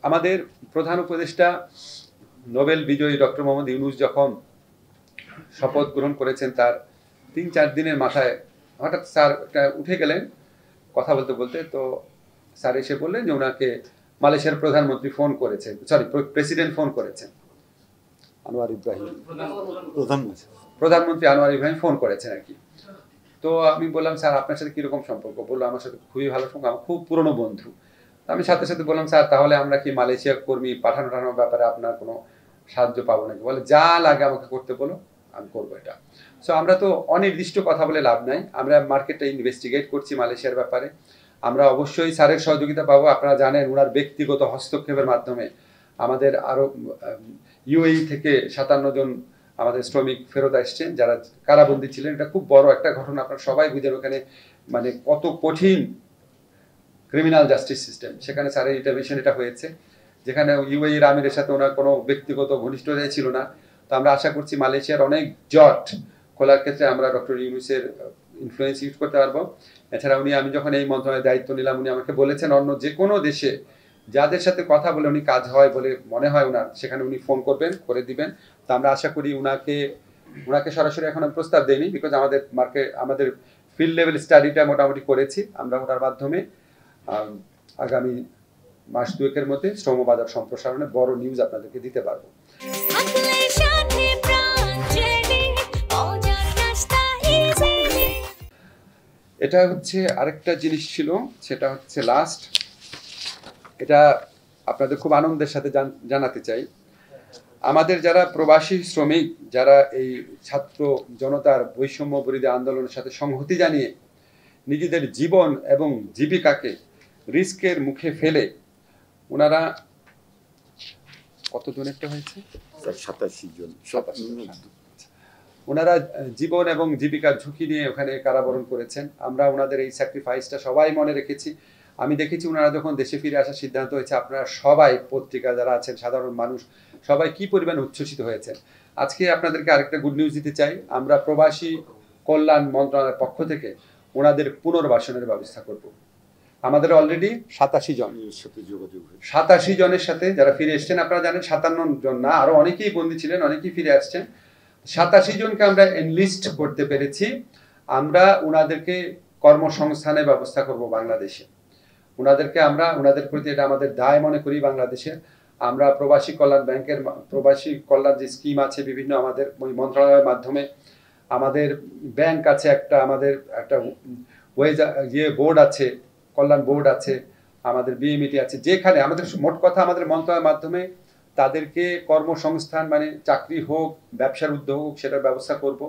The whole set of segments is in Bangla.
আমাদের প্রধান উপদেষ্টা নোবেল বিজয়ী ডক্টর মোহাম্মদ ইউনূস যখন শপথ গ্রহণ করেছেন তার ৩-৪ দিনের মাথায় হঠাৎ স্যার উঠে গেলেন কথা বলতে বলতে। তো স্যার এসে বললেন যে ওনাকে মালয়েশিয়ার প্রধানমন্ত্রী ফোন করেছেন, প্রেসিডেন্ট ফোন করেছেন, আনোয়ার ইব্রাহিম, প্রধানমন্ত্রী আনোয়ার ইব্রাহিম ফোন করেছেন আর কি। তো আমি বললাম স্যার আপনার সাথে কীরকম সম্পর্ক? বললো আমার সাথে খুবই ভালো সম্পর্ক, আমার খুব পুরনো বন্ধু। আমি সাথে সাথে বললাম স্যার তাহলে আমরা কি মালয়েশিয়া কর্মী পাঠানোর ব্যাপারে আপনার কোনো সাহায্য পাবো নাকি? বলে যা লাগে আমাকে করতে বলো, আমি করবো এটা। সো আমরা তো অনির্দিষ্ট কথা বলে লাভ নাই, আমরা মার্কেটটা ইনভেস্টিগেট করছি মালয়েশিয়ার ব্যাপারে। আমরা অবশ্যই স্যারের সহযোগিতা পাবো। আপনারা জানেন ওনার ব্যক্তিগত হস্তক্ষেপের মাধ্যমে আমাদের আরও ইউএই থেকে ৫৭ জন আমাদের শ্রমিক ফেরত আসছেন যারা কারাবন্দী ছিলেন। এটা খুব বড় একটা ঘটনা, আপনারা সবাই বুঝেন ওখানে মানে কত কঠিন ক্রিমিনাল জাস্টিস সিস্টেম, সেখানে স্যারের ইন্টারভেনশন এটা হয়েছে, যেখানে ইউএইর আমিরের সাথে ওনার কোনো ব্যক্তিগত ঘনিষ্ঠতা ছিল না। তো আমরা আশা করছি মালয়েশিয়ার অনেক জট খোলার ক্ষেত্রে আমরা ডক্টর ইউনূসের ইনফ্লুয়েন্স ইউজ করতে পারবো। এছাড়া আমি যখন এই মন্ত্রণালয়ের দায়িত্ব নিলাম উনি আমাকে বলেছেন অন্য যে কোনো দেশে যাদের সাথে কথা বলে উনি কাজ হয় বলে মনে হয় ওনার, সেখানে উনি ফোন করবেন, করে দিবেন। তো আমরা আশা করি ওনাকে সরাসরি এখন আমি প্রস্তাব দেইনি, বিকজ আমাদের ফিল্ড লেভেল স্টাডিটা মোটামুটি করেছি। আমরা ওনার মাধ্যমে আগামী মাস 2-এর মধ্যে শ্রম বাজার সম্প্রসারণে বড় নিউজ আপনাদেরকে দিতে পারবো। এটা হচ্ছে আরেকটা জিনিস ছিল, সেটা হচ্ছে লাস্ট, এটা আপনাদের খুব আনন্দের সাথে জানাতে চাই। আমাদের যারা প্রবাসী শ্রমিক যারা এই ছাত্র জনতার বৈষম্য বিরোধী আন্দোলনের সাথে সংহতি জানিয়ে নিজেদের জীবন এবং জীবিকাকে রিস্কের মুখে ফেলে ওনারা কতজন একটা হয়েছে 87 জন, ওনারা জীবন এবং জীবিকার ঝুঁকি নিয়ে ওখানে কারাবরণ করেছেন। আমরা ওনাদের এই স্যাক্রিফাইসটা সবাই মনে রেখেছি। আমি দেখেছি ওনারা যখন দেশে ফিরে আসার সিদ্ধান্ত হয়েছে, আপনারা সবাই পত্রিকা যারা আছেন সাধারণ মানুষ সবাই কি পরিমাণ উচ্ছ্বসিত হয়েছেন। আজকে আপনাদেরকে আরেকটা গুড নিউজ দিতে চাই, আমরা প্রবাসী কল্যাণ মন্ত্রণালয়ের পক্ষ থেকে ওনাদের পুনর্বাসনের ব্যবস্থা করব। আমাদের অলরেডি 87 জনের সাথে যারা ফিরে এসছেন, আপনারা জানেন 57 জন না, আরো অনেকেই বন্দী ছিলেন, অনেকেই ফিরে আসছেন। 87 জনকে আমরা এনলিস্ট করতে পেরেছি। আমরা ওনাদেরকে কর্মসংস্থানের ব্যবস্থা করব বাংলাদেশে। ওনাদের প্রতি এটা আমাদের দায় মনে করি। বাংলাদেশে আমরা প্রবাসী কল্যাণ ব্যাংকের প্রবাসী কল্যাণ যে স্কিম আছে বিভিন্ন আমাদের ওই মন্ত্রণালয়ের মাধ্যমে, আমাদের ব্যাংক আছে আমাদের একটা বোর্ড আছে, কল্যাণ বোর্ড আছে, আমাদের বিএমইটি আছে, যেখানে আমাদের মোট কথা আমাদের মন্ত্রণালয়ের মাধ্যমে তাদেরকে কর্মসংস্থান মানে চাকরি হোক ব্যবসার উদ্যোগ হোক সেটার ব্যবস্থা করব।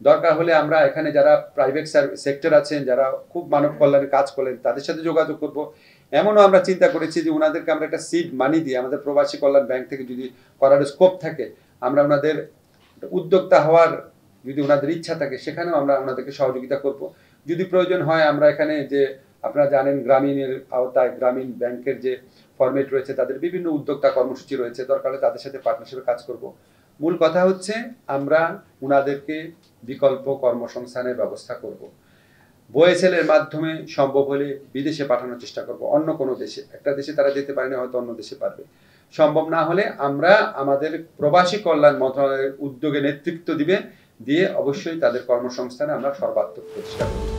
দরকার হলে আমরা এখানে যারা প্রাইভেট সেক্টর আছেন যারা খুব মানব কল্যাণে কাজ করেন তাদের সাথে যোগাযোগ করব। এমনও আমরা চিন্তা করেছি যে ওনাদেরকে আমরা একটা সিড মানি দিয়ে আমাদের প্রবাসী কল্যাণ ব্যাংক থেকে যদি করার স্কোপ থাকে, আমরা ওনাদের উদ্যোক্তা হওয়ার যদি ওনাদের ইচ্ছা থাকে সেখানেও আমরা ওনাদেরকে সহযোগিতা করব। যদি প্রয়োজন হয় আমরা এখানে যে আপনারা জানেন গ্রামীণের আওতায় গ্রামীণ ব্যাংকের যে ফরম্যাট রয়েছে তাদের বিভিন্ন উদ্যোক্তা কর্মসূচি রয়েছে, দরকার হলে তাদের সাথে পার্টনারশিপে কাজ করব। মূল কথা হচ্ছে আমরা ওনাদেরকে বিকল্প কর্মসংস্থানের ব্যবস্থা করব। বয়েসেলের মাধ্যমে সম্ভব হলে বিদেশে পাঠানোর চেষ্টা করব, অন্য কোনো দেশে। একটা দেশে তারা যেতে পারে না, হয়তো অন্য দেশে পারবে। সম্ভব না হলে আমরা আমাদের প্রবাসী কল্যাণ মন্ত্রণালয়ের উদ্যোগে নেতৃত্ব দিয়ে অবশ্যই তাদের কর্মসংস্থানে আমরা সর্বাত্মক চেষ্টা করব।